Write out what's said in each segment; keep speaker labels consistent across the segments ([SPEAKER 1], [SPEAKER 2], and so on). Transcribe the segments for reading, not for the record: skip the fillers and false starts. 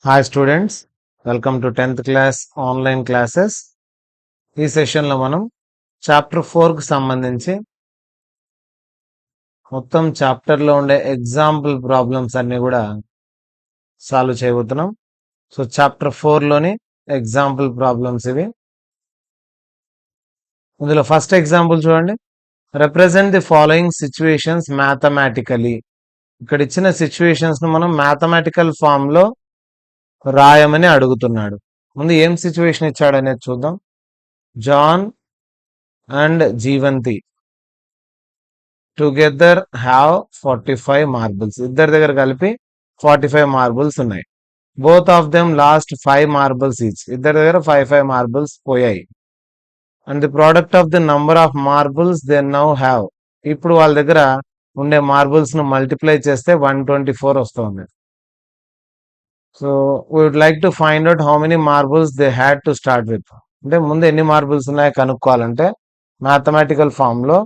[SPEAKER 1] Hi students, welcome to 10th class online classes. ఈ సెషన్లో మనం చాప్టర్ 4కు సంబంధించి మొత్తం చాప్టర్లో ఉండే ఎగ్జాంపుల్ ప్రాబ్లమ్స్ అన్నీ కూడా సాల్వ్ చేయబోతున్నాం. సో చాప్టర్ 4లోని ఎగ్జాంపుల్ ప్రాబ్లమ్స్ ఇవి. ఇందులో ఫస్ట్ ఎగ్జాంపుల్ చూడండి. Represent the following situations mathematically. ఇక్కడ ఇచ్చిన సిచ్యువేషన్స్ను మనం మ్యాథమెటికల్ ఫామ్లో రాయమని అడుగుతున్నాడు. ముందు ఏం సిచ్యువేషన్ ఇచ్చాడు అనేది చూద్దాం. John and Jeevanthi together have 45 marbles. ఇద్దరి దగ్గర కలిపి 45 మార్బుల్స్ ఉన్నాయి. Both of them lost 5 marbles each. ఇద్దరి దగ్గర 5 మార్బుల్స్ పోయాయి. And the product of the number of marbles they now have. ఇప్పుడు వాళ్ళ దగ్గర ఉండే మార్బుల్స్ ను మల్టిప్లై చేస్తే 124 వస్తుంది. So we would like to find out how many marbles they had to start with. అంటే ముందు ఎన్ని మార్బుల్స్ ఉన్నాయో కనుక్కోవాలంటే మ్యాథమెటికల్ ఫామ్ లో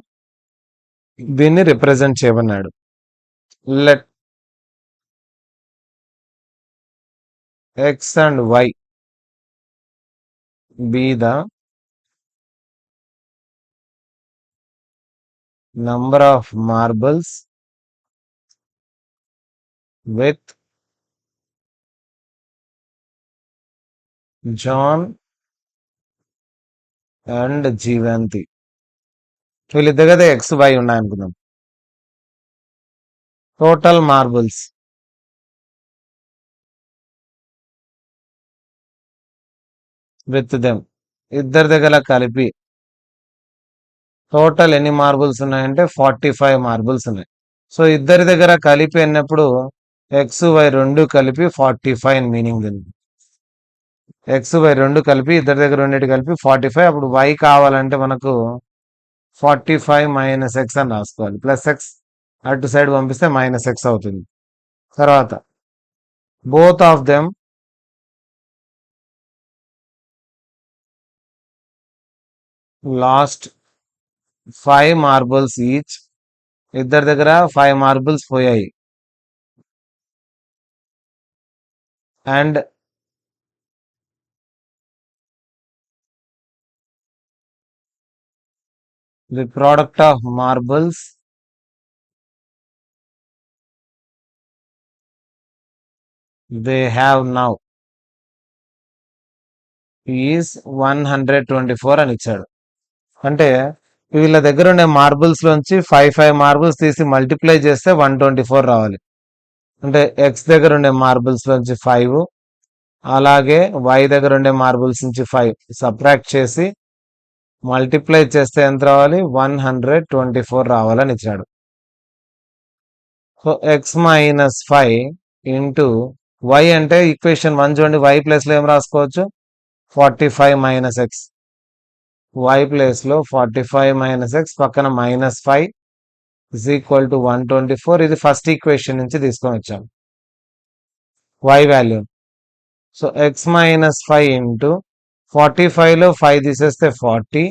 [SPEAKER 1] దీన్ని రిప్రజెంట్ చేయమన్నాడు. Let X and Y be the number of marbles with John and Jeevanthi. వీళ్ళిద్దరి దగ్గర X Y ఉన్నాయనుకుందాం. Total marbles with them. ఇద్దరి దగ్గర కలిపి టోటల్ ఎన్ని మార్బుల్స్ ఉన్నాయంటే 45 మార్బుల్స్ ఉన్నాయి. సో ఇద్దరి దగ్గర కలిపి అన్నప్పుడు ఎక్స్ వై రెండు కలిపి 45 మీనింగ్ ఉంది. ఎక్స్ వై రెండు కలిపి ఇద్దరి దగ్గర ఉండేటి కలిపి 45. అప్పుడు వై కావాలంటే మనకు 45 మైనస్ ఎక్స్ అని రాసుకోవాలి. ప్లస్ ఎక్స్ అటు సైడ్ పంపిస్తే మైనస్ ఎక్స్ అవుతుంది. తర్వాత both of them lost 5 marbles each. ఇద్దరి దగ్గర 5 మార్బుల్స్ పోయాయి. And the product of marbles they have now is 124 అని ఇచ్చాడు. అంటే వీళ్ళ దగ్గర ఉండే మార్బుల్స్ లోంచి 5 మార్బుల్స్ తీసి మల్టిప్లై చేస్తే 124 రావాలి. అంటే ఎక్స్ దగ్గర ఉండే మార్బుల్స్ లోంచి 5, అలాగే వై దగ్గర ఉండే మార్బుల్స్ నుంచి 5 సబ్ట్రాక్ట్ చేసి మల్టిప్లై చేస్తే ఎంత రావాలి? 124 రావాలని ఇచ్చాడు. So x minus 5 into y అంటే ఈక్వేషన్ 1 చూడండి. వై ప్లేస్ లో ఏం రాసుకోవచ్చు? 45 మైనస్ ఎక్స్. వై ప్లేస్ లో 45 మైనస్ ఎక్స్, పక్కన -5 ఇజ్ ఈక్వల్ టు 124. ఇది ఫస్ట్ ఈక్వేషన్ నుంచి తీసుకొని వచ్చాం y value. So x minus 5 into 45 లో 5 తీసేస్తే 40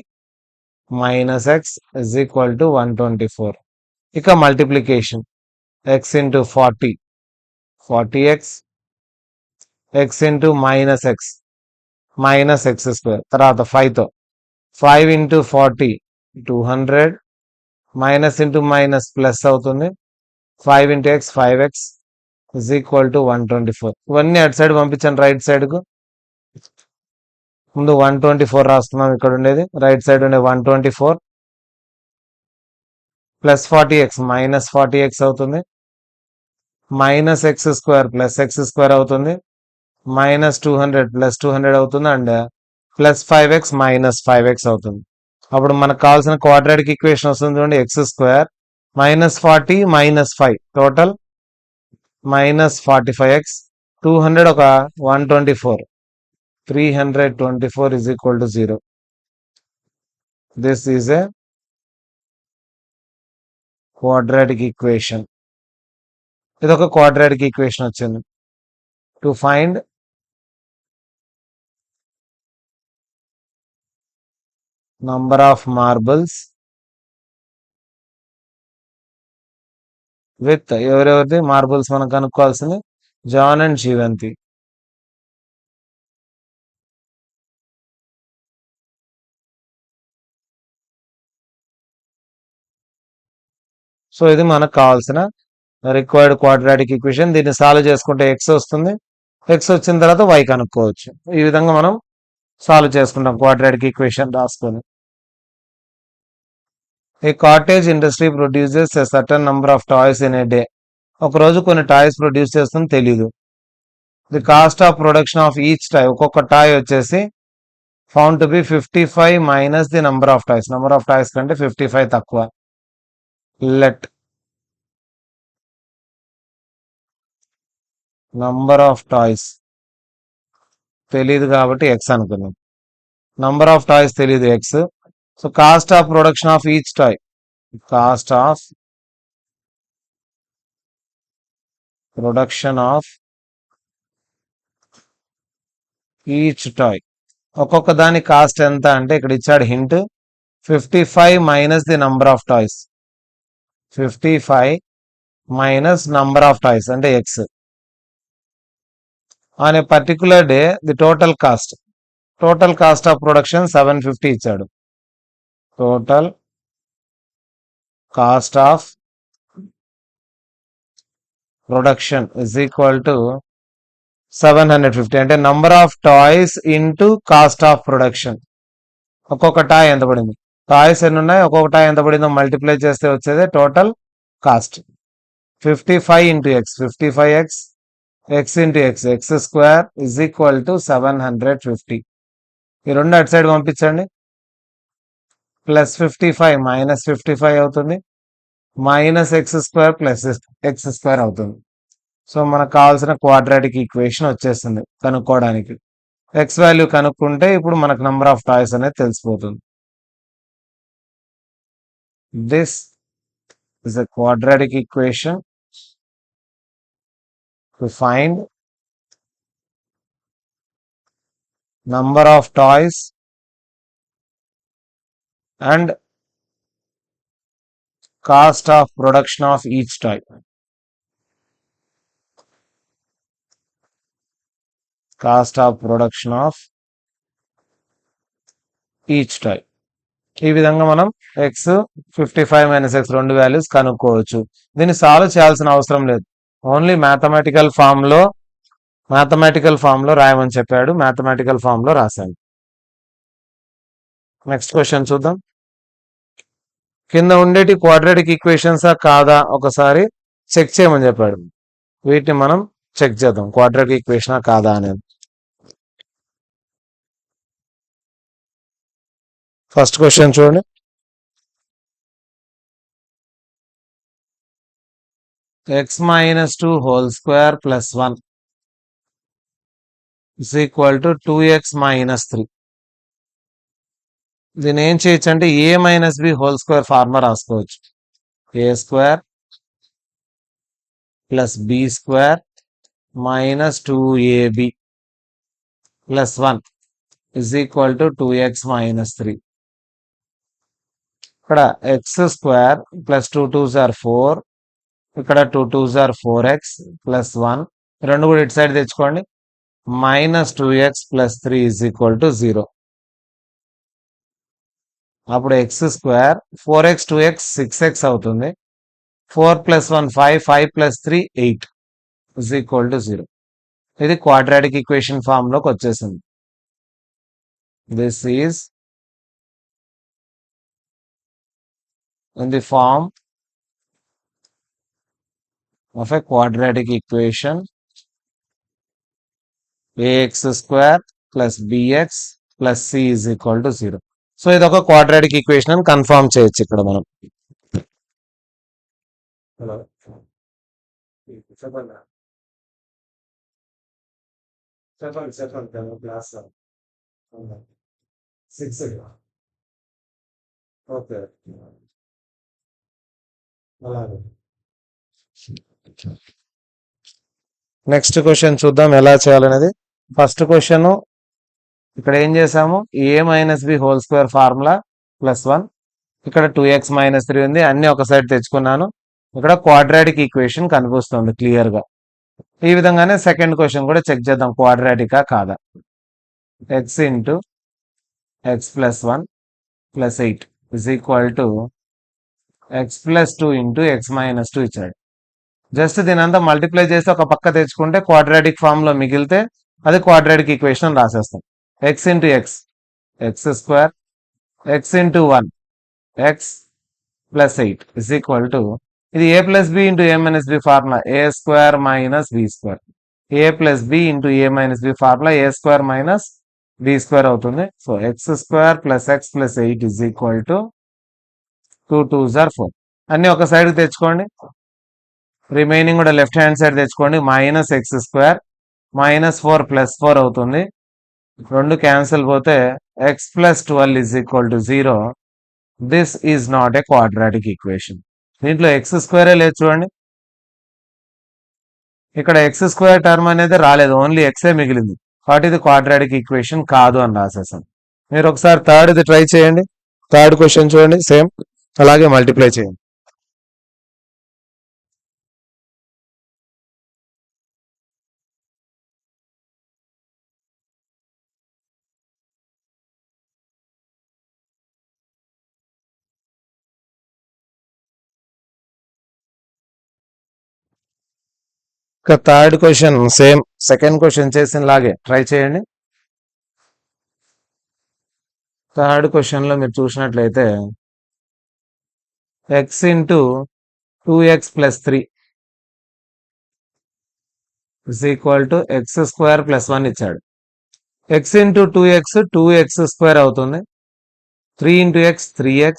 [SPEAKER 1] minus x is equal to 124. ఇక multiplication x into 40 40x, x into minus x minus x square. తర్వాత 5తో 5 into 40 200 minus into minus plus అవుతుంది. 5 into x 5x is equal to 124. ఇవన్నీ అటు side పంపించండి right సైడ్కు. ముందు 124 రాస్తున్నాం. ఇక్కడ ఉండేది రైట్ సైడ్ ఉండే 124 ప్లస్ 40x మైనస్ 40x అవుతుంది. Minus x square plus x square అవుతుంది. మైనస్ 200 ప్లస్ 200 అవుతుంది. And plus 5x minus 5x అవుతుంది. అప్పుడు మనకు కావాల్సిన క్వాడ్రాటిక్ ఈక్వేషన్ వస్తుంది చూడండి. X square minus 40 minus 5 total minus 45x, 200 ఒక 124, 324 is equal to 0. This is a quadratic equation. ఇది ఒక quadratic equation వచ్చింది. To find number of marbles with ఎవరెవరిది మార్బుల్స్ మనం కనుక్కోవాల్సింది? John and Jeevanthi. సో ఇది మనకు కావాల్సిన రిక్వైర్డ్ క్వాడ్రాటిక్ ఈక్వేషన్. దీన్ని సాల్వ్ చేసుకుంటే ఎక్స్ వస్తుంది. ఎక్స్ వచ్చిన తర్వాత వై కనుక్కోవచ్చు. ఈ విధంగా మనం సాల్వ్ చేసుకుంటాం క్వాడ్రాటిక్ ఈక్వేషన్ రాసుకొని. A cottage industry produces a certain number of toys in a day. ఒక రోజు కొన్ని టాయ్స్ ప్రొడ్యూస్ చేస్తుంది తెలీదు. The cost of production of each toy, ఒక్కొక్క టాయ్ వచ్చేసి found to be 55 minus the number of toys. Number of toys కంటే 55 తక్కువ. Let number of toys తెలీదు కాబట్టి ఎక్స్ అనుకున్నాం. నంబర్ ఆఫ్ టాయ్స్ తెలీదు x. So cost of production of each toy, cost of production of each toy, ఒక్కొక్క దాని cost ఎంత అంటే ఇక్కడ ఇచ్చాడు hint 55 minus the number of toys. 55 minus number of toys అంటే x. On a particular day the total cost of production 750 ఇచ్చాడు. Total cost of production is equal to 750 అంటే number of toys into cost of production. ఒక్కొక్క toy ఎంత పడింది, toys ఎన్ని ఉన్నాయి, ఒక్కొక్క toy ఎంత పడిందో మల్టిప్లై చేస్తే వచ్చేది total cost. 55 into X, 55x, X into x, x square is equal to 750. ఈ రెండు అటు సైడ్ పంపించండి. ప్లస్ 55 మైనస్ 55 అవుతుంది. Minus x square plus x square అవుతుంది. సో మనకు కావాల్సిన క్వాడ్రాటిక్ ఈక్వేషన్ వచ్చేస్తుంది కనుక్కోవడానికి. ఎక్స్ వాల్యూ కనుక్కుంటే ఇప్పుడు మనకు నంబర్ ఆఫ్ టాయ్స్ అనేది తెలిసిపోతుంది. This is a quadratic equation to find number of toys and cost of production of each toy. Cost of production of each toy. ఈ విధంగా మనం ఎక్స్ 55 మైనస్ ఎక్స్ రెండు values కనుక్కోవచ్చు. దీన్ని సాల్వ్ చేయాల్సిన అవసరం లేదు. ఓన్లీ మ్యాథమెటికల్ ఫామ్ లో రాయమని చెప్పాడు. మ్యాథమెటికల్ ఫామ్ లో రాశాను. నెక్స్ట్ క్వశ్చన్ చూద్దాం. కింద ఉండేటి క్వాడ్రాటిక్ ఈక్వేషన్సా కాదా ఒకసారి చెక్ చేయమని చెప్పాడు. వీటిని మనం చెక్ చేద్దాం క్వాడ్రాటిక్ ఈక్వేషనా కాదా అనేది. ఫస్ట్ క్వశ్చన్ చూడండి. X minus 2 whole square plus 1 is equal to 2x minus 3. దీన్ని ఏం చేయొచ్చు అంటే a minus b whole square formula రాసుకోవచ్చు. A square plus b square minus 2ab plus 1 is equal to 2x minus 3. ఇక్కడ X square plus 2 2s are 4, ఇక్కడ 2 2s are 4x plus 1 రెండు కూడా ఇటు సైడ్ తెచ్చుకోండి. Minus 2x plus 3 is equal to 0. అప్పుడు X square 4x 2x 6x అవుతుంది. 4 plus 1 5, 5 plus 3 8 is equal to 0. ఇది quadratic equation form లోకి వచ్చేసింది. This is in the form of a quadratic equation. ax square plus bx plus c is equal to 0. So ఇది ఒక quadratic equation అని confirm చేయొచ్చు ఇక్కడ మనం. ఓకే, నెక్స్ట్ క్వశ్చన్ చూద్దాం ఎలా చేయాలనేది. ఫస్ట్ క్వశ్చన్ ఇక్కడ ఏం చేసాము, a minus b whole square formula plus 1, ఇక్కడ 2x మైనస్ 3 ఉంది, అన్ని ఒక సైడ్ తెచ్చుకున్నాను. ఇక్కడ క్వాడ్రాటిక్ ఈక్వేషన్ కనిపిస్తుంది క్లియర్ గా. ఈ విధంగానే సెకండ్ క్వశ్చన్ కూడా చెక్ చేద్దాం క్వాడ్రాటికా కాదా. X into X plus 1 plus 8 is equal to X plus two into X minus two ఇచ్చాడు. జస్ట్ దీని అంతా మల్టిప్లై చేసి ఒక పక్క తెచ్చుకుంటే క్వాడ్రాటిక్ ఫామ్ లో మిగిలితే అది క్వాడ్రాటిక్ ఈక్వేషన్ రాసేస్తాం. X into x x square, x into one x plus 8 is equal to, ఇది a plus b into a minus b formula, a square minus b square. A plus b into a minus b formula a square minus b square అవుతుంది. So x square plus x plus 8 is equal to 2 2s are 4. అన్ని ఒక సైడ్కి తెచ్చుకోండి, remaining కూడా left hand side తెచ్చుకోండి. Minus x square minus 4 plus 4 అవుతుంది. రెండు cancel పోతే X plus 12 is equal to 0. This is not a quadratic equation. దీంట్లో ఎక్స్ స్క్వేరే లేదు చూడండి, ఇక్కడ ఎక్స్ స్క్వేర్ టర్మ్ అనేది రాలేదు, ఓన్లీ ఎక్సే మిగిలింది. కాబట్టి ఇది క్వాడ్రాటిక్ ఈక్వేషన్ కాదు అని రాసేసాం. మీరు ఒకసారి థర్డ్ ఇది ట్రై చేయండి. థర్డ్ క్వశ్చన్ చూడండి, సేమ్ అలాగే మల్టిప్లై చేయండి. ఇక third question same second question చేసిన లాగే ట్రై చేయండి. థర్డ్ క్వశ్చన్ లో మీరు చూసినట్లయితే X into 2x plus 3 is equal to X square plus 1 ఇచ్చాడు. ఎక్స్ ఇంటూ 2x స్క్వేర్ అవుతుంది. 3 into X 3x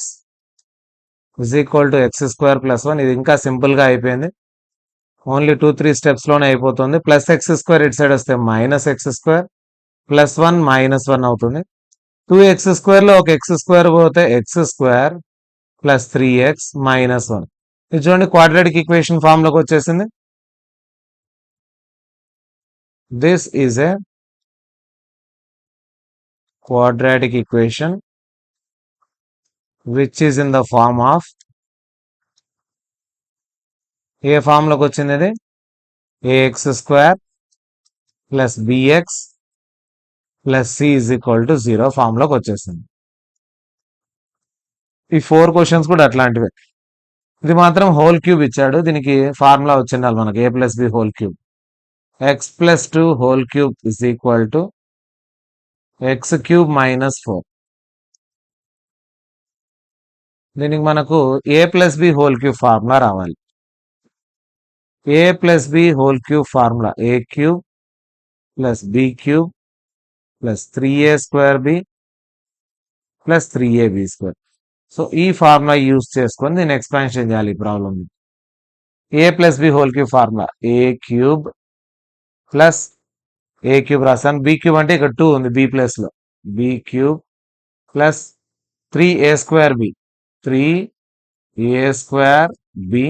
[SPEAKER 1] is equal to X square plus 1. ఇది ఇంకా సింపుల్ గా అయిపోయింది, ఓన్లీ 2-3 స్టెప్స్ లోనే అయిపోతుంది. ప్లస్ ఎక్స్ స్క్వేర్ ఇటు సైడ్ వస్తే minus x square plus 1 minus 1 అవుతుంది. 2x స్క్వేర్ లో ఒక ఎక్స్ స్క్వేర్ పోతే x square plus 3x minus 1. ఇది చూడండి క్వాడ్రాటిక్ ఈక్వేషన్ ఫామ్ లోకి వచ్చేసింది. This is a quadratic equation which is in the form of, ఏ ఫామ్ లోకి వచ్చింది ఇది, ax square plus bx plus c is equal to 0 form లోకి వచ్చేసింది. ఈ 4 క్వశ్చన్స్ కూడా అట్లాంటివే. ఇది మాత్రం హోల్ క్యూబ్ ఇచ్చాడు, దీనికి ఫార్ములా వచ్చిండాలి మనకి, a plus b whole cube. X plus 2 whole cube is equal to x cube minus 4. దీనికి మనకు a plus b whole cube formula రావాలి. A plus b whole cube formula a cube plus b cube plus 3a square b plus 3ab square. So ఈ formula use చేసుకొని దీన్ని expansion చేయాలి ఈ problem. A plus b whole cube formula a cube plus a cube రాస్తాను, B cube అంటే ఇక్కడ 2 ఉంది b plus లో, b cube plus 3a square b 3a square b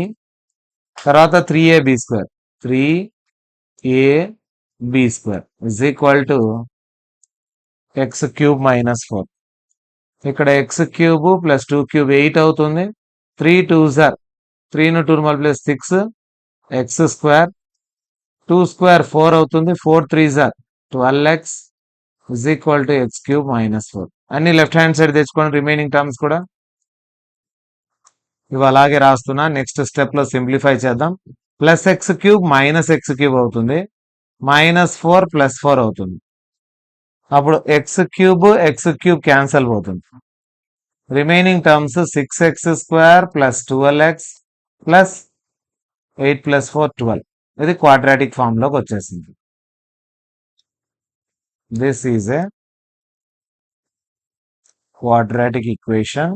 [SPEAKER 1] తర్వాత 3ab square 3ab square is equal to x cube minus 4. ఇక్కడ X cube plus 2 cube 8 అవుతుంది. 3 2s are 3 ను 2 multiply 6 X square 2 square 4 అవుతుంది. 4 3s are 12x is equal to x cube minus 4. అన్ని left hand side తెచ్చుకోండి, remaining terms కూడా ఇవి అలాగే రాస్తున్నా. నెక్స్ట్ స్టెప్ లో సింప్లిఫై చేద్దాం. Plus X cube minus X cube అవుతుంది, మైనస్ 4 ప్లస్ 4 అవుతుంది. అప్పుడు ఎక్స్ క్యూబ్ క్యాన్సల్ పోతుంది. Remaining terms 6x square plus 12x plus 8 plus 4 12. ఇది క్వాడ్రాటిక్ ఫామ్ లోకి వచ్చేసింది. This is a quadratic equation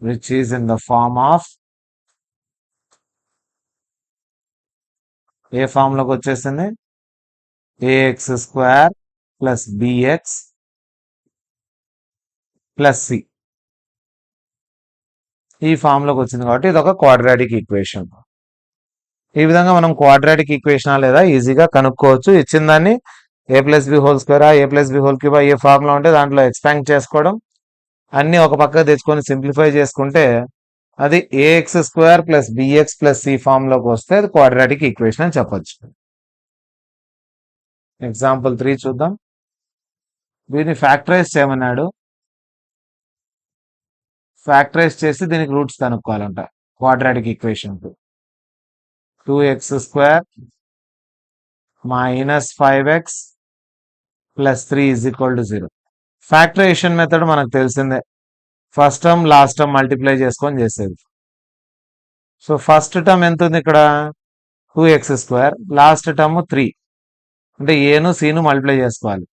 [SPEAKER 1] which is in the form of, ఏ form లోకి వచ్చేసింది, ax square plus bx plus c. ఈ form లోకి వచ్చింది కాబట్టి ఇది ఒక క్వాడ్రాటిక్ ఈక్వేషన్. ఈ విధంగా మనం క్వాడ్రాటిక్ ఈక్వేషన్ లేదా ఈజీగా కనుక్కోవచ్చు. ఇచ్చిన దాన్ని ఏ ప్లస్ బి హోల్ స్క్వేరా ఏ ప్లస్ బి హోల్ క్యూబా ఏ ఫార్ములా ఉంటే దాంట్లో ఎక్స్పాండ్ చేసుకోవడం, అన్ని ఒక పక్క తెచ్చుకొని సింప్లిఫై చేసుకుంటే అది a x square plus b x plus c form లోకి వస్తే అది క్వాడ్రాటిక్ ఈక్వేషన్ అని చెప్పొచ్చు. ఎగ్జాంపుల్ 3 చూద్దాం. దీన్ని ఫ్యాక్టరైజ్ చేయమన్నాడు. ఫ్యాక్టరైజ్ చేసి దీనికి రూట్స్ కనుక్కోవాలంట quadratic equation. 2x² minus 5x plus 3 is equal to 0. Factorisation method మనకు తెలిసిందే, first term last term multiply చేసుకొని చేసేది. సో ఫస్ట్ టర్మ్ ఎంత ఉంది ఇక్కడ 2x², లాస్ట్ టర్మ్ 3, అంటే ఏను సీను మల్టిప్లై చేసుకోవాలి,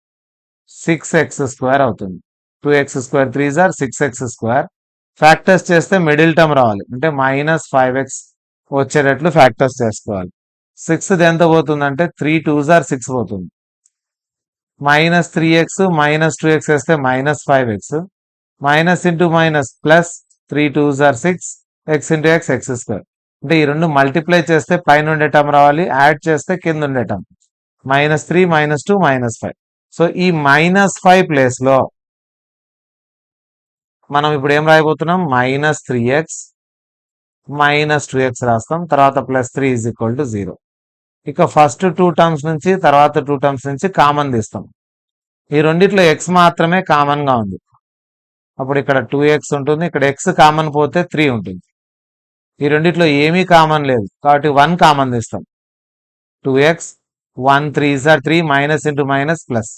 [SPEAKER 1] 6x² అవుతుంది. 2x² 3 జార్ 6x². ఫ్యాక్టర్స్ చేస్తే మిడిల్ టర్మ్ రావాలి, అంటే -5x వచ్చేటట్లు ఫ్యాక్టర్స్ చేసుకోవాలి. 6 ఎంత పోతుందంటే 3 2 జార్ 6 పోతుంది. -3x -2x వేస్తే -5x, minus into minus plus 3 2 జార్ 6, x ఇంటూ x x². అంటే ఈ రెండు మల్టిప్లై చేస్తే పైన ఉండే టర్మ్ రావాలి, యాడ్ చేస్తే కింద ఉండే టర్మ్. -3 -2 -5. సో ఈ -5 ప్లేస్ లో మనం ఇప్పుడు ఏం రాయబోతున్నాం, -3x -2x రాస్తాం, తర్వాత +3 is equal to 0. ఇక ఫస్ట్ 2 టర్మ్స్ నుంచి తర్వాత 2 టర్మ్స్ నుంచి కామన్ తీస్తాం. ఈ రెండిట్లో x మాత్రమే కామన్ గా ఉంది, అప్పుడు ఇక్కడ 2x ఉంటుంది, ఇక్కడ x కామన్ పోతే 3 ఉంటుంది. ఈ రెండిట్లో ఏమీ కామన్ లేదు కాబట్టి 1 కామన్ తీస్తాం. 2x 1 3 జార్ 3, మైనస్ ఇంటూ మైనస్ ప్లస్.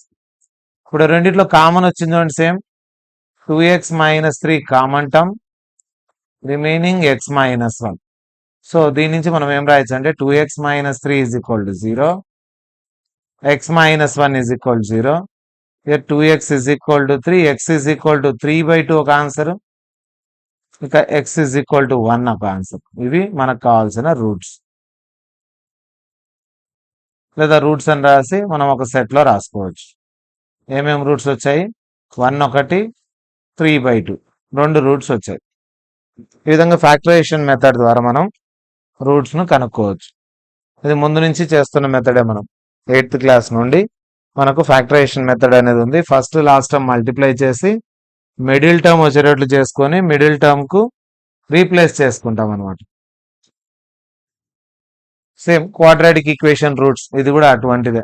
[SPEAKER 1] ఇప్పుడు రెండిట్లో కామన్ వచ్చింది చూడండి, same 2x -3 common term, remaining x -1. So దీని నుంచి మనం ఏం రాయొచ్చు అంటే 2x -3 is equal to 0, x -1 is equal to 0. here 2x is equal to 3, x is equal to 3/2 ఒక ఆన్సర్, ఇక x is equal to 1 ఒక ఆన్సర్. ఇవి మనకు కావాల్సిన రూట్స్, లేదా రూట్స్ అని రాసి మనం ఒక సెట్ లో రాసుకోవచ్చు. ఏమేమి రూట్స్ వచ్చాయి, 1 ఒకటి, 3/2 రెండు రూట్స్ వచ్చాయి. ఈ విధంగా ఫ్యాక్టరైజేషన్ మెథడ్ ద్వారా మనం రూట్స్ ను కనుక్కోవచ్చు. ఇది ముందు నుంచి చేస్తున్న మెథడే, మనం 8th క్లాస్ నుండి మనకు ఫ్యాక్టరైజేషన్ మెథడ్ అనేది ఉంది. ఫస్ట్ లాస్ట్ టర్మ్ మల్టిప్లై చేసి మిడిల్ టర్మ్ వచ్చేటట్లు చేసుకొని మిడిల్ టర్మ్ కు రీప్లేస్ చేసుకుంటాం అనమాట. సేమ్ క్వాడ్రాటిక్ ఈక్వేషన్ రూట్స్, ఇది కూడా అటువంటిదే.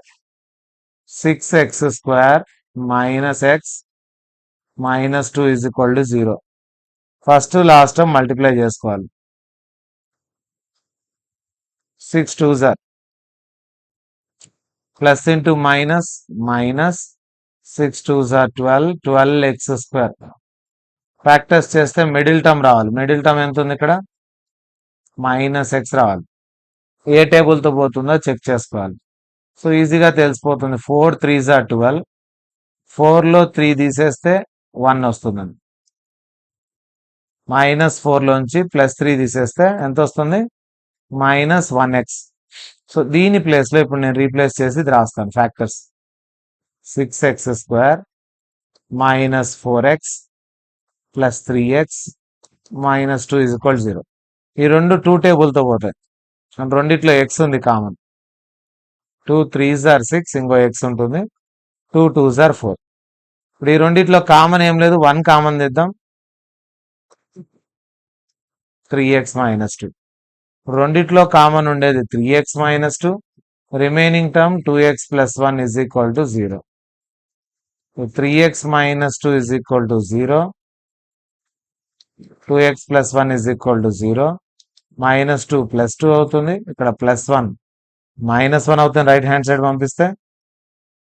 [SPEAKER 1] 6x² - x -2 is equal to 0. First last term multiply చేసుకోవాలి. 6 2 జార్ ప్లస్ ఇంటూ మైనస్ మైనస్ 6 2 జార్ 12, 12x². ఫ్యాక్టర్స్ చేస్తే మిడిల్ టర్మ్ రావాలి, మిడిల్ టర్మ్ ఎంత ఉంది ఇక్కడ -x రావాలి. ఏ టేబుల్ తో పోతుందో చెక్ చేసుకోవాలి. సో ఈజీగా తెలిసిపోతుంది, 4 3 జార్ 12, 4 లో 3 తీసేస్తే 1 వస్తుందండి. -4 లోంచి +3 తీసేస్తే ఎంత వస్తుంది, -1x. సో దీని ప్లేస్ లో ఇప్పుడు నేను రీప్లేస్ చేసి ఇది రాస్తాను factors. 6x² -4x + 3x -2 is equal to 0. ఈ రెండు 2 టేబుల్ తో పోతాయి, రెండిట్లో x ఉంది కామన్. 2 3 జార్ 6, ఇంకో x ఉంటుంది, 2 2 జార్ 4. ఇప్పుడు ఈ రెండిట్లో కామన్ ఏం లేదు, 1 కామన్ తెద్దాం, 3x -2. రెండిట్లో కామన్ ఉండేది 3x -2, remaining term 2x + 1 is equal to 0. 3x -2 is equal to 0, 2x + 1 is equal to 0, -2 + 2 అవుతుంది, ఇక్కడ +1 -1 అవుతుంది, రైట్ హ్యాండ్ సైడ్ పంపిస్తే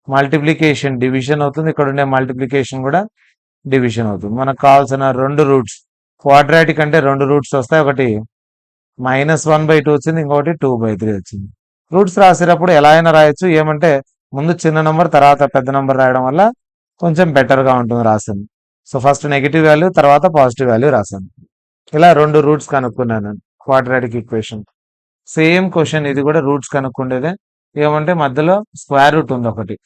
[SPEAKER 1] మల్టిప్లికేషన్ డివిజన్ అవుతుంది, ఇక్కడ ఉండే మల్టిప్లికేషన్ కూడా డివిజన్ అవుతుంది. మనకు కావాల్సిన రెండు రూట్స్, క్వాడ్రాటిక్ అంటే రెండు రూట్స్ వస్తాయి, ఒకటి -1/2 వచ్చింది, ఇంకొకటి 2/3 వచ్చింది. రూట్స్ రాసేటప్పుడు ఎలా అయినా రాయొచ్చు, ఏమంటే ముందు చిన్న నంబర్ తర్వాత పెద్ద నంబర్ రాయడం వల్ల కొంచెం బెటర్ గా ఉంటుంది రాసింది. సో ఫస్ట్ నెగిటివ్ వాల్యూ తర్వాత పాజిటివ్ వాల్యూ రాశాను. ఇలా రెండు రూట్స్ కనుక్కున్నాను క్వాడ్రాటిక్ ఈక్వేషన్. సేమ్ క్వశ్చన్ ఇది కూడా రూట్స్ కనుక్కుండేదే, ఏమంటే మధ్యలో స్క్వేర్ రూట్ ఉంది ఒకటి,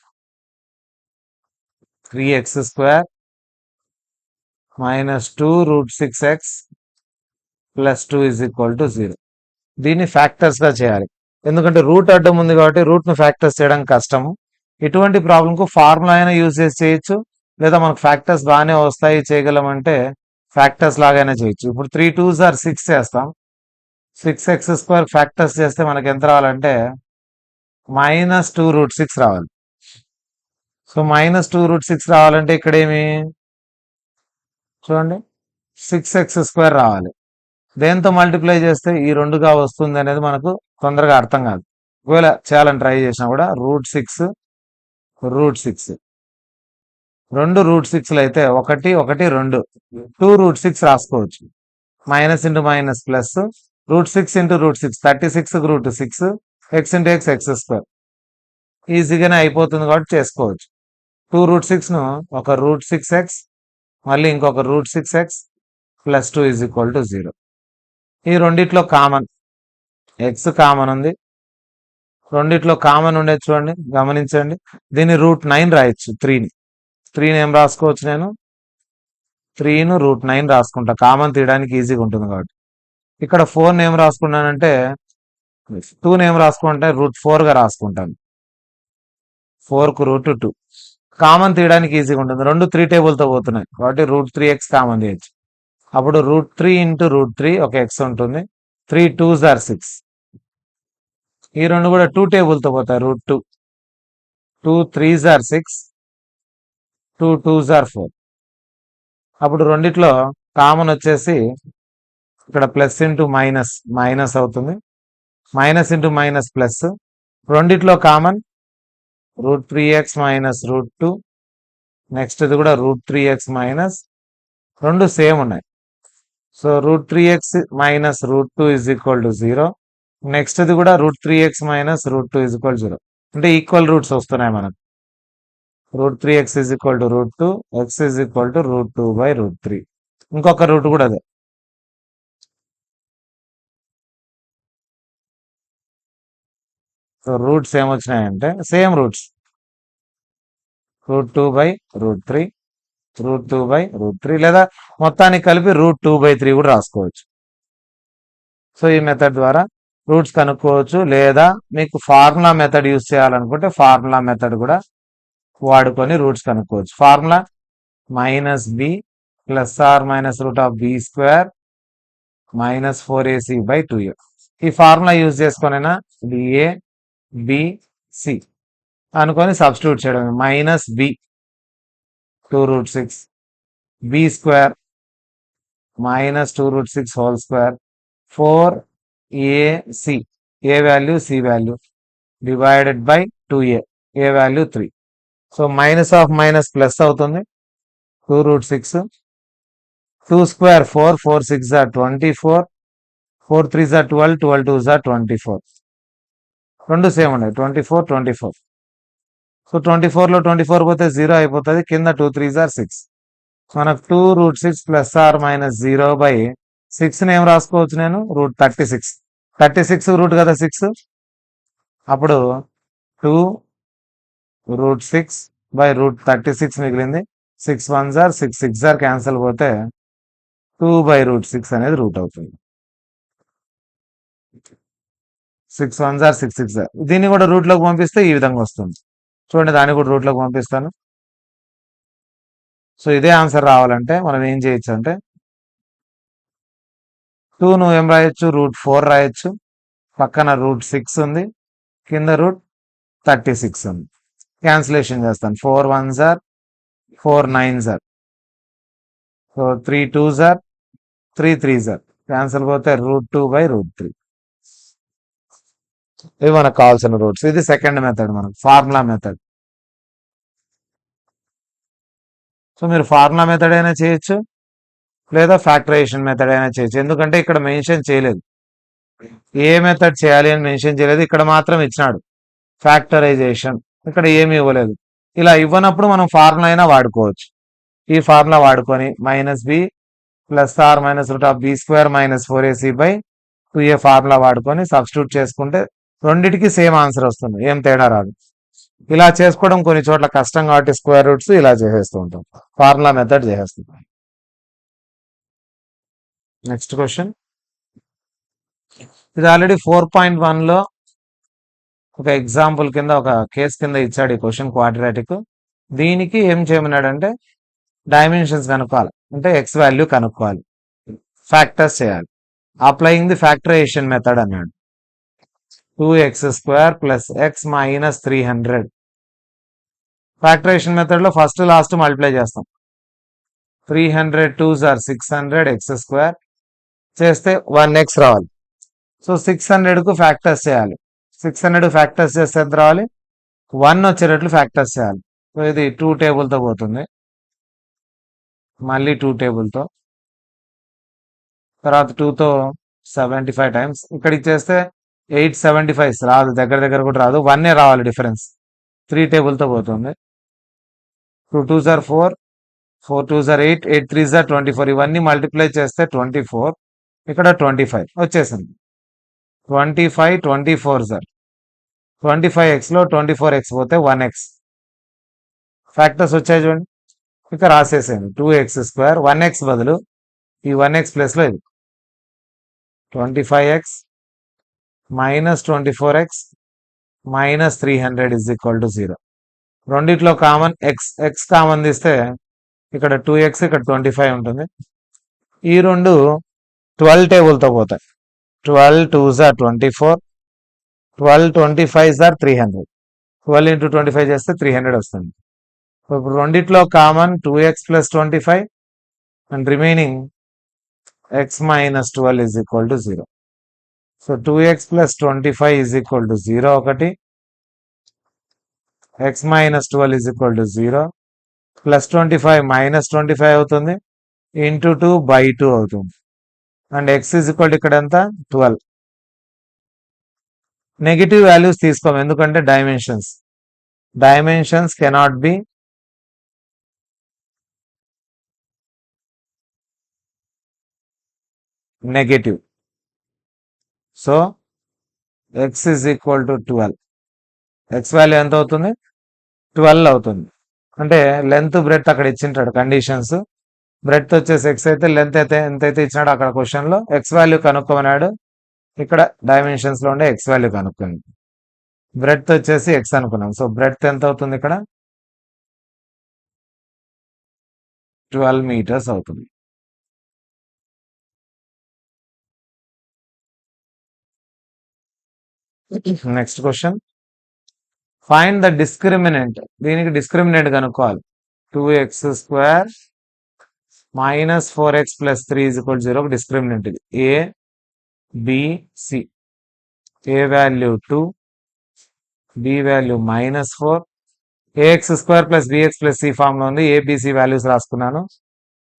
[SPEAKER 1] 3x² -2√6x + 2 is equal to 0. దీన్ని ఫ్యాక్టర్స్ గా చేయాలి, ఎందుకంటే రూట్ అడ్డం ఉంది కాబట్టి రూట్ ను ఫ్యాక్టర్స్ చేయడం కష్టము. ఇటువంటి ప్రాబ్లం కు ఫార్ములా అయినా యూజ్ చేసి చేయొచ్చు, లేదా మనకు ఫ్యాక్టర్స్ బాగానే వస్తాయి చేయగలమంటే ఫ్యాక్టర్స్ లాగానే చేయొచ్చు. ఇప్పుడు 3 2 జార్ 6 చేస్తాం, 6x² ఫ్యాక్టర్స్ చేస్తే మనకి ఎంత రావాలంటే -2√6 రావాలి. సో -2√6 రావాలంటే ఇక్కడ ఏమి చూడండి, 6x² రావాలి. దేంతో మల్టిప్లై చేస్తే ఈ రెండుగా వస్తుంది అనేది మనకు తొందరగా అర్థం కాదు. ఒకవేళ చేయాలని ట్రై చేసినా కూడా √6 √6 రెండు √6 అయితే 1 1 2 2√6 రాసుకోవచ్చు. Minus into minus plus √6 into √6 36 x into x² ఈజీగానే అయిపోతుంది కాబట్టి చేసుకోవచ్చు. 2√6ను ఒక √6x మళ్ళీ ఇంకొక √6x ప్లస్ 2 = 0. ఈ రెండిట్లో కామన్ x కామన్ ఉంది. రెండిట్లో కామన్ ఉండేది చూడండి, గమనించండి. దీన్ని √9 రాయొచ్చు. 3ని ఏం రాసుకోవచ్చు, నేను 3ను √9 రాసుకుంటా, కామన్ తీయడానికి ఈజీగా ఉంటుంది కాబట్టి. ఇక్కడ 4ని ఏం రాసుకున్నానంటే 2ని ఏం రాసుకుంటే √4గా రాసుకుంటాను. 4కు √2 కామన్ తీయడానికి ఈజీగా ఉంటుంది. రెండు 3 టేబుల్తో పోతున్నాయి కాబట్టి √3x కామన్ తీయచ్చు. అప్పుడు √3 ఇంటూ √3 ఒక x ఉంటుంది. 3 2s are 6. ఈ రెండు కూడా 2 టేబుల్తో పోతాయి. √2 2 3s are 6 2 2s are 4. అప్పుడు రెండిట్లో కామన్ వచ్చేసి ఇక్కడ ప్లస్ ఇంటూ మైనస్ మైనస్ అవుతుంది. Minus into minus plus. రెండిట్లో కామన్ √3x మైనస్ √2. నెక్స్ట్ ఇది కూడా √3x మైనస్, రెండు సేమ్ ఉన్నాయి. So √3x minus √2 = 0. నెక్స్ట్ ఇది కూడా √3x మైనస్ √2 = 0. అంటే ఈక్వల్ రూట్స్ వస్తున్నాయి మనకు. √3x = √2 x = √2/√3. ఇంకొక రూట్ కూడా అదే. సో రూట్స్ ఏమొచ్చినాయంటే సేమ్ రూట్స్, √2/√3 √2/√3 లేదా మొత్తానికి కలిపి √2/3 కూడా రాసుకోవచ్చు. సో ఈ మెథడ్ ద్వారా రూట్స్ కనుక్కోవచ్చు. లేదా మీకు ఫార్ములా మెథడ్ యూజ్ చేయాలనుకుంటే ఫార్ములా మెథడ్ కూడా వాడుకొని రూట్స్ కనుక్కోవచ్చు. Formula -b ± √b² -4ac/2a. ఈ ఫార్ములా యూజ్ చేసుకొనైనా ఇది a b c అనుకొని సబ్స్టిట్యూట్ చేయడం. -b 2√6 b² -2√6² 4ac a value c value divided by 2a a value 3. So minus of minus plus అవుతుంది. 2√6 2 square 4 4 6 are 24 4 3s are 12 12 2s are 24. రెండు same ఉన్నాయి 24 24. So 24లో 24 పోతే 0 అయిపోతుంది. కింద 2 3s are 6. మనకు 2√6 ± 0/6ని ఏం రాసుకోవచ్చు, నేను √36. 36 రూట్ కదా 6. అప్పుడు 2√6/√36 మిగిలింది. 6 1s are 6 6s are cancel పోతే 2/√6 అనేది రూట్ అవుతుంది. 6 1s are 6 6s are. దీన్ని కూడా రూట్లోకి పంపిస్తే ఈ విధంగా వస్తుంది. చూడండి, దాన్ని కూడా రూట్లోకి పంపిస్తాను. సో ఇదే ఆన్సర్ రావాలంటే మనం ఏం చేయొచ్చు అంటే 2ను ఏం రాయొచ్చు, √4 రాయొచ్చు. పక్కన √6 ఉంది, కింద √36 ఉంది. క్యాన్సిలేషన్ చేస్తాను. 4 1s are 4 9s are. So 3 2s are 3 3s are. Cancel పోతే √2/√3. ఇవి మనకు కావాల్సిన రూట్స్. ఇది సెకండ్ మెథడ్, మనకు ఫార్ములా మెథడ్. సో మీరు ఫార్ములా మెథడ్ అయినా చేయొచ్చు లేదా ఫ్యాక్టరైజేషన్ మెథడ్ అయినా చేయొచ్చు. ఎందుకంటే ఇక్కడ మెన్షన్ చేయలేదు, ఏ మెథడ్ చేయాలి అని మెన్షన్ చేయలేదు. ఇక్కడ మాత్రం ఇచ్చినాడు ఫ్యాక్టరైజేషన్, ఇక్కడ ఏమి ఇవ్వలేదు. ఇలా ఇవ్వనప్పుడు మనం ఫార్ములా అయినా వాడుకోవచ్చు. ఈ ఫార్ములా వాడుకొని -b ± √b² -4ac/2a ఫార్ములా వాడుకొని సబ్స్టిట్యూట్ చేసుకుంటే రెండిటికి సేమ్ ఆన్సర్ వస్తుంది, ఏం తేడా రాదు. ఇలా చేసుకోవడం కొన్ని చోట్ల కష్టం కాబట్టి స్క్వేర్ రూట్స్ ఇలా చేసేస్తూ ఉంటాం, ఫార్ములా మెథడ్ చేసేస్తాం. నెక్స్ట్ క్వశ్చన్, ఇది ఆల్రెడీ 4.1లో ఒక ఎగ్జాంపుల్ కింద ఒక కేసు కింద ఇచ్చాడు ఈ క్వశ్చన్, క్వాడ్రాటిక్. దీనికి ఏం చేయమన్నాడంటే డైమెన్షన్స్ కనుక్కోవాలి, అంటే ఎక్స్ వాల్యూ కనుక్కోవాలి, ఫ్యాక్టర్స్ చేయాలి. అప్లయింగ్ ది ఫ్యాక్టరైజేషన్ మెథడ్ అన్నాడు. 2x² + x - 300. ఫ్యాక్టరైజేషన్ మెథడ్ లో ఫస్ట్ లాస్ట్ మల్టిప్లై చేస్తాం. 300 2s are 600 x స్క్వేర్ చేస్తే 1x రావాలి. సో 600కు ఫ్యాక్టర్స్ చేయాలి. 600 ఫ్యాక్టర్స్ చేస్తే ఎంత రావాలి? 1 వచ్చేటట్లు ఫ్యాక్టర్స్ చేయాలి. సో ఇది 2 టేబుల్తో పోతుంది, మళ్ళీ 2 టేబుల్తో, తర్వాత 2తో 75 టైమ్స్. ఇక్కడ ఇచ్చేస్తే 875 రాదు, దగ్గర దగ్గర కూడా రాదు, 1 రావాలి డిఫరెన్స్. 3 టేబుల్తో పోతుంది. 2 2s are 4, 4 2s are 8, 8 3s are 24. ఇవన్నీ మల్టిప్లై చేస్తే 24, ఇక్కడ 25 వచ్చేసింది. 25 24s are 25xలో 24x పోతే 1x ఫ్యాక్టర్స్ వచ్చాయి చూడండి. ఇక రాసేసేయండి 2x స్క్వేర్, 1x బదులు ఈ 1x ప్లస్లో ఇది 25x minus 24x minus 300 is equal to 0. రెండిట్లో కామన్ ఎక్స్ కామన్ తీస్తే ఇక్కడ 2x ఇక్కడ 25 ఉంటుంది. ఈ రెండు 12 టేబుల్తో పోతాయి. 12 2s are 24, 12 25s are 300. 12 into 25 చేస్తే 300 వస్తుంది. ఇప్పుడు రెండిట్లో common 2x plus 25 and remaining x minus 12 is equal to 0. So 2x plus 25 is equal to 0 ఒకటి, x minus 12 is equal to 0, plus 25 minus 25 అవుతుంది, ఇంటూ 2 బై 2 అవుతుంది. And x is equal to ఇక్కడ ఎంత 12. Negative values తీసుకోము ఎందుకంటే dimensions cannot be negative. So x is equal to 12. x value ఎంత అవుతుంది? 12 అవుతుంది. అంటే లెంత్ బ్రెడ్త్ అక్కడ ఇచ్చింటాడు కండిషన్స్. బ్రెడ్త్ వచ్చేసి x అయితే, లెంత్ అయితే ఎంతైతే ఇచ్చినాడు అక్కడ క్వశ్చన్లో x వాల్యూ కనుక్కోమన్నాడు. ఇక్కడ డైమెన్షన్స్లో ఉండే x వాల్యూ కనుక్కోండి. బ్రెడ్త్ వచ్చేసి x అనుకున్నాం. సో బ్రెడ్త్ ఎంత అవుతుంది? ఇక్కడ 12 meters అవుతుంది. Next question, find the discriminant. దీనికి డిస్క్రిమినెంట్ కనుక్కోవాలి. 2x square minus 4x plus 3 is equal 0 discriminant. ఇది a b c. a value 2, b value minus 4, ax square plus bx plus c formula ఉంది. abc values రాసుకున్నాను.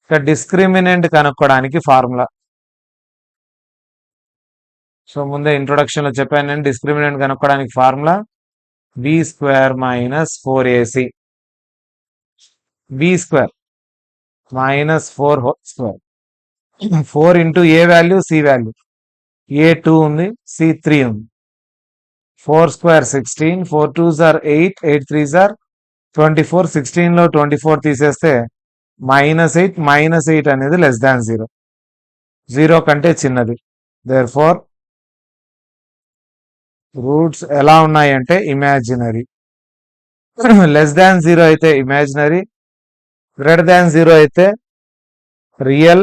[SPEAKER 1] ఇక discriminant కనుక్కోవడానికి formula. So ముందే introduction లో చెప్పాను నేను, డిస్క్రిమినెంట్ కనుక్కోవడానికి formula b square minus 4ac, b square minus 4 whole square, 4 into A value c value, a 2 ఉంది, c 3 ఉంది. 4 square 16, 4 2s are 8, 8 3s are 24. 16లో 24 తీసేస్తే -8, -8 అనేది లెస్ దాన్ 0, 0 కంటే చిన్నది. దేర్ఫోర్ రూట్స్ ఎలా ఉన్నాయంటే ఇమాజినరీ. లెస్ దాన్ 0 అయితే ఇమాజినరీ, గ్రేటర్ దాన్ 0 అయితే real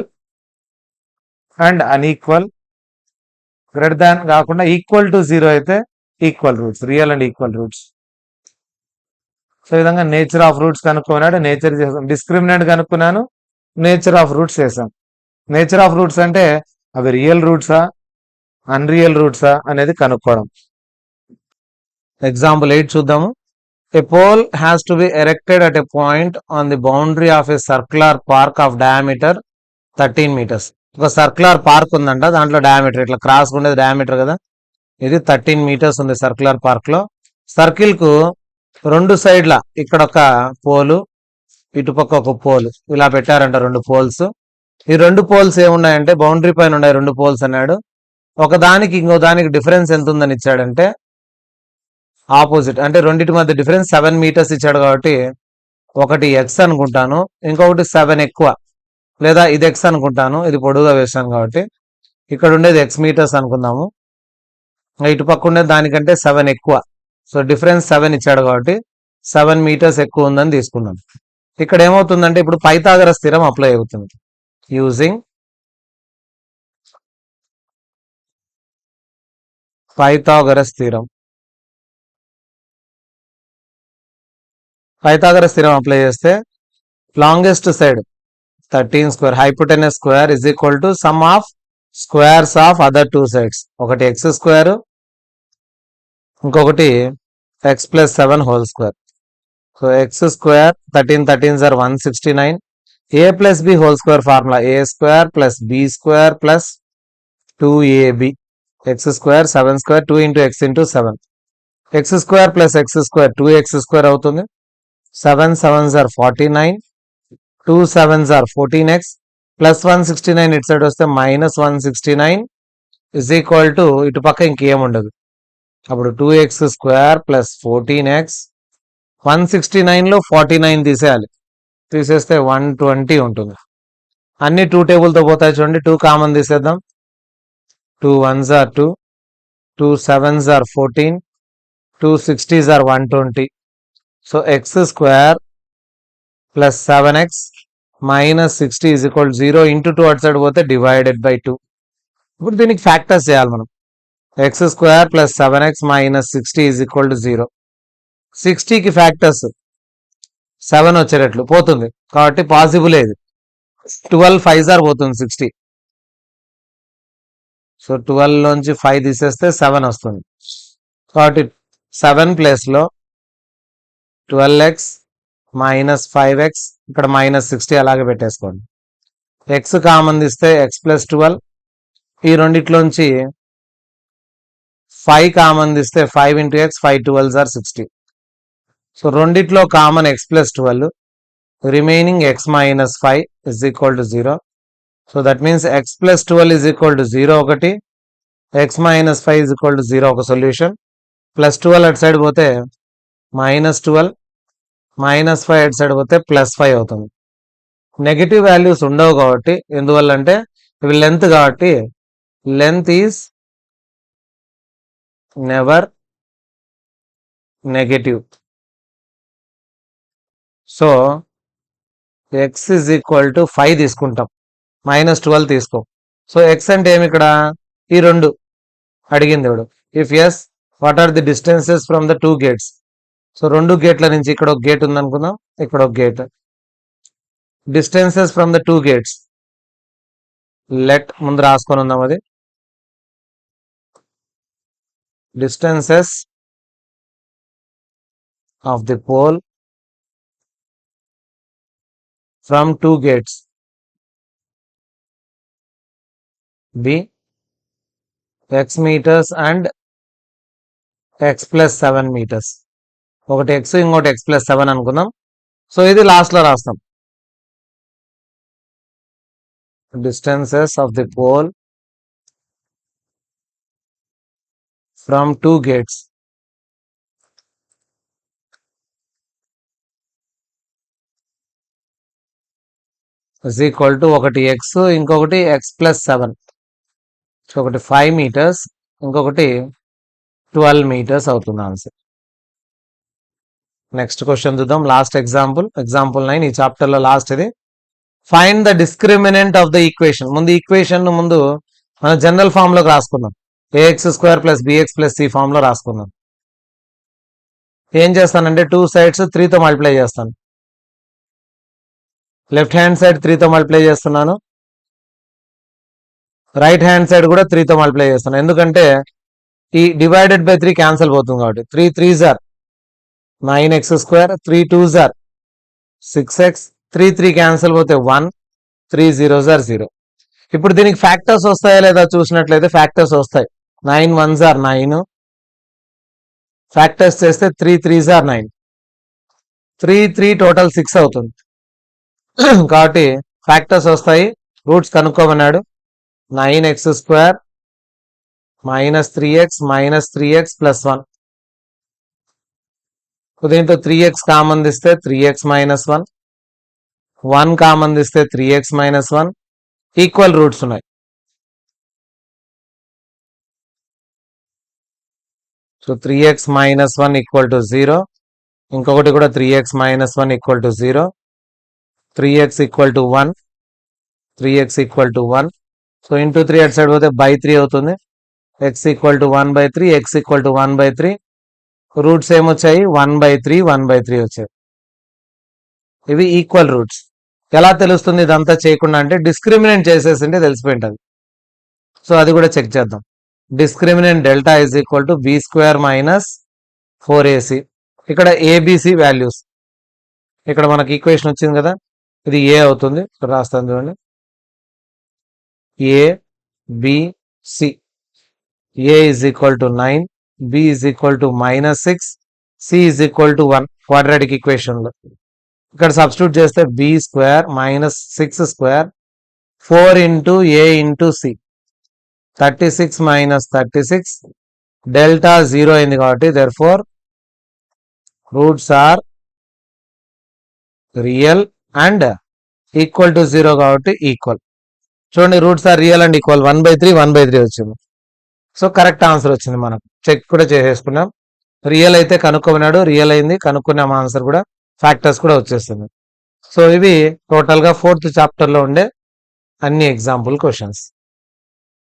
[SPEAKER 1] and unequal, greater than కాకుండా ఈక్వల్ టు 0 అయితే equal roots, real and equal roots. So ఈ విధంగా నేచర్ ఆఫ్ రూట్స్ కనుక్కున్నాడు, నేచర్ చేసాం. డిస్క్రిమినెంట్ కనుక్కున్నాను, నేచర్ ఆఫ్ రూట్స్ చేసాం. నేచర్ ఆఫ్ రూట్స్ అంటే అవి రియల్ రూట్సా అన్రియల్ రూట్సా అనేది కనుక్కోవడం. ఎగ్జాంపుల్ 8 చూద్దాము. A pole has to be erected at a point on the boundary of a circular park of diameter 13 meters. ఒక circular park ఉందంట, దాంట్లో diameter ఇట్లా క్రాస్ ఉండేది డయామీటర్ కదా, ఇది 13 meters ఉంది సర్క్యులర్ పార్క్ లో. సర్కిల్ కు రెండు సైడ్ల ఇక్కడ ఒక పోలు, ఇటుపక్క ఒక పోలు, ఇలా పెట్టారంట రెండు పోల్స్. ఈ రెండు పోల్స్ ఏమున్నాయంటే బౌండరీ పైన ఉన్నాయి రెండు పోల్స్ అన్నాడు. ఒక దానికి ఇంకో దానికి డిఫరెన్స్ ఎంత ఉందని ఇచ్చాడంటే ఆపోజిట్, అంటే రెండింటి మధ్య డిఫరెన్స్ 7 meters ఇచ్చాడు. కాబట్టి ఒకటి ఎక్స్ అనుకుంటాను, ఇంకొకటి 7 ఎక్కువ, లేదా ఇది ఎక్స్ అనుకుంటాను, ఇది పొడుగుగా వేసాను కాబట్టి ఇక్కడ ఉండేది x meters అనుకుందాము, ఇటు పక్క ఉండేది దానికంటే 7 ఎక్కువ. సో డిఫరెన్స్ 7 ఇచ్చాడు కాబట్టి 7 meters ఎక్కువ ఉందని తీసుకున్నాం. ఇక్కడ ఏమవుతుందంటే ఇప్పుడు పైథాగరస్ థీరం అప్లై అవుతుంది. Using Pythagoras theorem, Pythagoras theorem apply చేస్తే longest side 13 square. Hypotenuse square is equal to sum of squares of other two sides. ఒకటి x square, ఇంకొకటి x plus 7 whole square. So x square 13 13s are 169. A plus b whole square formula, a square plus b square plus 2ab. X square 7 square 2 into x into 7. X square plus x square 2x square అవుతుంది. 7 7s are 49. 2 7s are 14x plus 169 ఇటు side వస్తే minus 169 is equal to ఇటు పక్క ఇంకేం ఉండదు. అప్పుడు 2x square plus 14x 169 లో 49 తీసేయాలి. తీసేస్తే 120 ఉంటుంది. అన్ని 2 టేబుల్తో పోతాయి చూడండి. 2 కామన్ తీసేద్దాం. 2 1s are 2, 2 7s are 14, 2 60s are 120. So x square plus 7x minus 60 is equal to 0 into 2 అటు సైడ్ పోతే divided by 2. ఇప్పుడు దీనికి ఫ్యాక్టర్స్ చేయాలి మనం. x square plus 7x minus 60 is equal to 0. 60కి factors 7 వచ్చేటట్లు పోతుంది కాబట్టి పాసిబుల్ ఏది. 12 5s are పోతుంది 60. సో 12 నుంచి 5 తీసేస్తే 7 వస్తుంది. కాబట్టి 7 ప్లేస్లో 12x మైనస్ 5x ఇక్కడ మైనస్ 60 అలాగే పెట్టేసుకోండి. ఎక్స్ కామన్ తీస్తే ఎక్స్ ప్లస్ 12, ఈ రెండిట్లోంచి 5 కామన్ తీస్తే 5 into x 5 12s are 60. So రెండిట్లో common x plus 12, remaining x minus 5 is equal to 0. So that means x plus 12 is equal to 0 ఒకటి, x minus 5 is equal to 0 ఒక solution. Plus 12 అటు side పోతే minus 12, minus 5 అటు side పోతే plus 5 అవుతుంది. Negative values ఉండవు కాబట్టి, ఎందువల్ల అంటే ఇవి లెంత్ కాబట్టి length is never negative. So X is equal to 5 తీసుకుంటాం, మైనస్ 12 తీసుకో. సో ఎక్స్ అంటే ఏమి ఇక్కడ ఈ రెండు అడిగింది ఇప్పుడు. If s what are the distances from the 2 gates. So 2 గేట్ల నుంచి ఇక్కడ ఒక గేట్ ఉంది అనుకుందాం, ఇక్కడ ఒక gate. Distances from the 2 gates let ముందు రాసుకొని ఉందాం. అది distances of the pole from 2 gates be x meters and x plus 7 meters. ఒకటి x ఇంకోటి x plus 7 అనుకుందాం. సో ఇది లాస్ట్ లో రాస్తాం. Distances of the pole from 2 gates is equal to ఒకటి x ఇంకొకటి x plus 7. ఒకటి 5 meters ఇంకొకటి 12 meters అవుతుంది ఆన్సర్. నెక్స్ట్ క్వశ్చన్ చూద్దాం. లాస్ట్ ఎగ్జాంపుల్ 9 ఈ చాప్టర్ లో లాస్ట్ ఇది. Find the discriminant of the equation. ముందు ఈక్వేషన్ ముందు మన జనరల్ ఫామ్ లోకి రాసుకుందాం. ax square plus bx plus c form లో రాసుకుందాం. ఏం చేస్తానంటే 2 sides 3తో మల్టిప్లై చేస్తాను. లెఫ్ట్ హ్యాండ్ సైడ్ 3తో మల్టిప్లై చేస్తున్నాను, రైట్ హ్యాండ్ సైడ్ కూడా 3తో మల్టిప్లై చేస్తాను. ఎందుకంటే ఈ డివైడెడ్ బై 3 క్యాన్సిల్ పోతుంది కాబట్టి. 3 3s are 9x square, 3 2s are 6x, 3 3 cancel పోతే 1, 3 0s are 0. ఇప్పుడు దీనికి ఫ్యాక్టర్స్ వస్తాయా లేదా చూసినట్లయితే ఫ్యాక్టర్స్ వస్తాయి. 9 1s are 9, ఫ్యాక్టర్స్ చేస్తే 3 3s are 9, 3 3 టోటల్ 6 అవుతుంది. కాబట్టి ఫ్యాక్టర్స్ వస్తాయి. రూట్స్ కనుక్కోమన్నాడు. 9x square minus 3x minus 3x plus 1. దీంతో 3x కామన్ తీస్తే 3x మైనస్ 1, 1 కామన్ తీస్తే 3x మైనస్ 1. ఈక్వల్ రూట్స్ ఉన్నాయి. So 3x minus 1 equal to 0, ఇంకొకటి కూడా 3x minus 1 equal to 0, 3x equal to 1, 3x equal to 1. So into 3 అటు side పోతే by 3 అవుతుంది. x equal to 1/3, x equal to 1/3. Roots ఏమొచ్చాయి 1/3 1/3 వచ్చాయి. ఇవి ఈక్వల్ రూట్స్. ఎలా తెలుస్తుంది ఇదంతా చేయకుండా అంటే డిస్క్రిమినెంట్ చేసేసింటే తెలిసిపోయింటది. సో అది కూడా చెక్ చేద్దాం. Discriminant delta is equal to be square minus 4ac. ఇక్కడ ఏబిసి వాల్యూస్, ఇక్కడ మనకి ఈక్వేషన్ వచ్చింది కదా, ఇది ఏ అవుతుంది, ఇక్కడ రాస్తాను చూడండి. A b c, a is equal to 9, b is equal to -6, c is equal to 1 quadratic equation లో. ఇక్కడ సబ్స్టిట్యూట్ చేస్తే b square -6 square 4 into a into c, 36 minus 36, delta 0 అయింది కాబట్టి therefore roots are real and equal to 0 కాబట్టి equal. చూడండి, roots are real and equal 1/3 1/3 వచ్చింది. So correct answer వచ్చింది. మనకు చెక్ కూడా చేసేసుకున్నాం. రియల్ అయితే కనుక్కున్నాడు, రియల్ అయింది, కనుక్కున్నాం ఆన్సర్ కూడా, ఫ్యాక్టర్స్ కూడా వచ్చేస్తుంది. సో ఇవి టోటల్గా 4th చాప్టర్లో ఉండే అన్ని ఎగ్జాంపుల్ క్వశ్చన్స్.